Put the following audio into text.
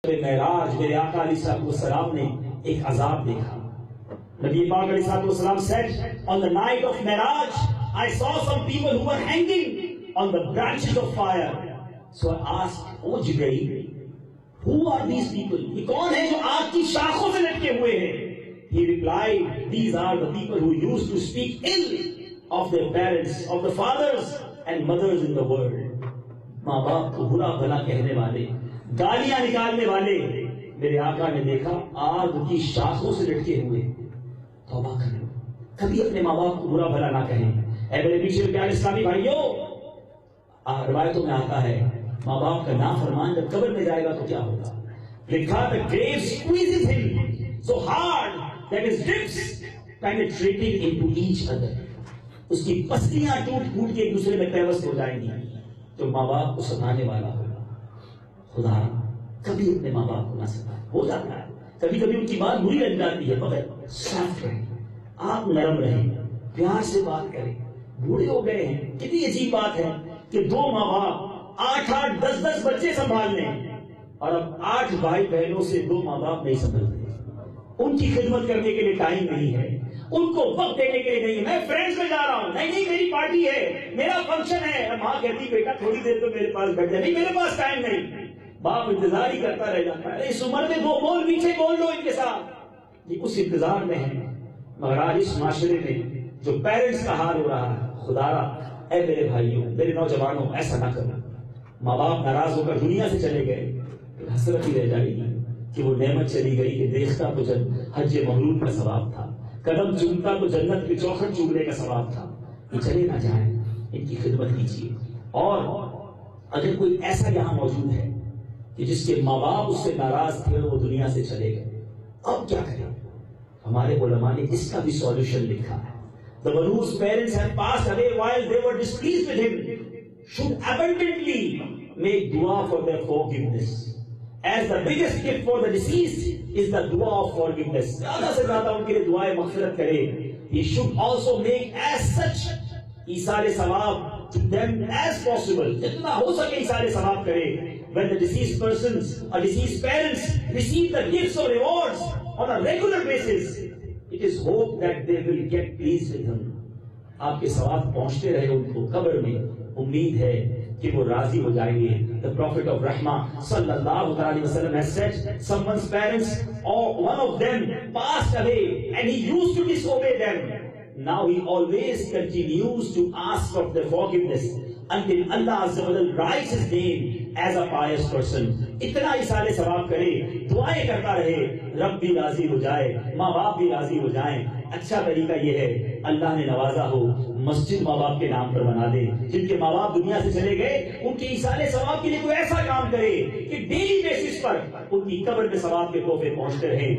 معراج میرے آقا علیہ السلام نے ایک عذاب دیکھا. نبی پاک علیہ السلام said, on the night of Miraj, I saw some people who were hanging on the branches of fire. So I asked, O Jibreel, who are these people? یہ کون ہیں جو آگ کی شاخوں سے لٹکے ہوئے ہیں؟ He replied, these are the people who used to speak ill of their parents, of the fathers and mothers in the world. ماں باپ کو برا بھلا کہنے والے، گالیاں نکالنے والے میرے آقا نے دیکھا آگ کی شاخوں سے لٹکے ہوئے. توبہ کریں، کبھی اپنے ماں باپ کو برا بھلا نہ کہیں. اے میرے پیچھے پیارے اسلامی بھائیوں، روایتوں میں آتا ہے ماں باپ کا نافرمان جب قبر میں جائے گا تو کیا ہوگا؟ لکھا the grave squeezes him so hard that his ribs penetrating into each other. اس کی پسلیاں ٹوٹ ٹوٹ کے ایک دوسرے میں پیوست ہو جائیں گی. جو ماں باپ کو ستانے والا ہوگا، خدا کبھی اپنے ماں باپ کو نہ ستائے. ہو جاتا ہے کبھی کبھی ان کی بات بری لگ جاتی ہے، مگر صاف رہیں، آپ نرم رہیں، پیار سے بات کریں. بوڑھے ہو گئے ہیں، کتنی عجیب بات ہے کہ دو ماں باپ 8-8 10-10 بچے سنبھال لیں، اور اب 8 بھائی بہنوں سے 2 ماں باپ نہیں سنبھلتے. ان کی خدمت کرنے کے لیے ٹائم نہیں ہے، ان کو وقت دینے کے لیے نہیں. میں فرینڈز میں جا رہا ہوں، نہیں میری پارٹی ہے، میرا فنکشن ہے. ماں کہتی بیٹا تھوڑی دیر تو میرے پاس بیٹھ جائے. نہیں میرے پاس ٹائم نہیں. باپ انتظار ہی کرتا رہ جاتا ہے. اس عمر میں 2 بول پیچھے بول لو ان کے ساتھ. یہ اس انتظار میں ہے. مگر آج اس معاشرے میں جو پیرنٹس کا حال ہو رہا ہے، خدا را اے میرے بھائیوں، میرے نوجوانوں، ایسا نہ کرو. ماں باپ ناراض ہو کر دنیا سے چلے گئے، حسرت ہی رہ جائے گی کہ وہ نعمت چلی گئی کہ دیکھتا تو حج مغرور کا ثواب تھا، قدم چومتا تو جنت کے چوکھٹ چومنے کا ثواب تھا. یہ چلے نہ جائیں، ان کی خدمت کیجیے. اور اگر کوئی ایسا یہاں موجود ہے کہ جس کے ماں باپ اس سے ناراض تھے اور وہ دنیا سے چلے گئے، اب کیا کریں؟ ہمارے علماء نے اس کا بھی سولوشن لکھا ہے. The one whose parents have passed away while they were displeased with him should abundantly make dua for their forgiveness. As the biggest gift for the deceased is the dua of forgiveness. زیادہ سے زیادہ ان کے لیے دعائے مغفرت کرے. He should also make as such ایثار ثواب to them as possible. جتنا ہو سکے ایثار ثواب کرے. When the deceased persons or deceased parents receive the gifts or rewards on a regular basis, it is hoped that they will get pleased with him. آپ کے ثواب پہنچتے رہے ان کو قبر میں. امید ہے کہ وہ راضی ہو جائیں گے. The Prophet of Rahmah صلی اللہ علیہ وسلم has said, someone's parents or one of them passed away and he used to disobey them. Now he always continues to ask of their forgiveness until Allah Azza wa Jalla writes his name as a pious person. اتنا ایثار ثواب کرے، دعائیں کرتا رہے، رب بھی راضی ہو جائے، ماں باپ بھی راضی ہو جائیں. اچھا طریقہ یہ ہے، اللہ نے نوازا ہو مسجد ماں باپ کے نام پر بنا دے. جن کے ماں باپ دنیا سے چلے گئے ان کے ایثار ثواب کے لیے کوئی ایسا کام کرے کہ ڈیلی بیسس پر ان کی قبر میں ثواب کے تحفے پہنچتے رہیں.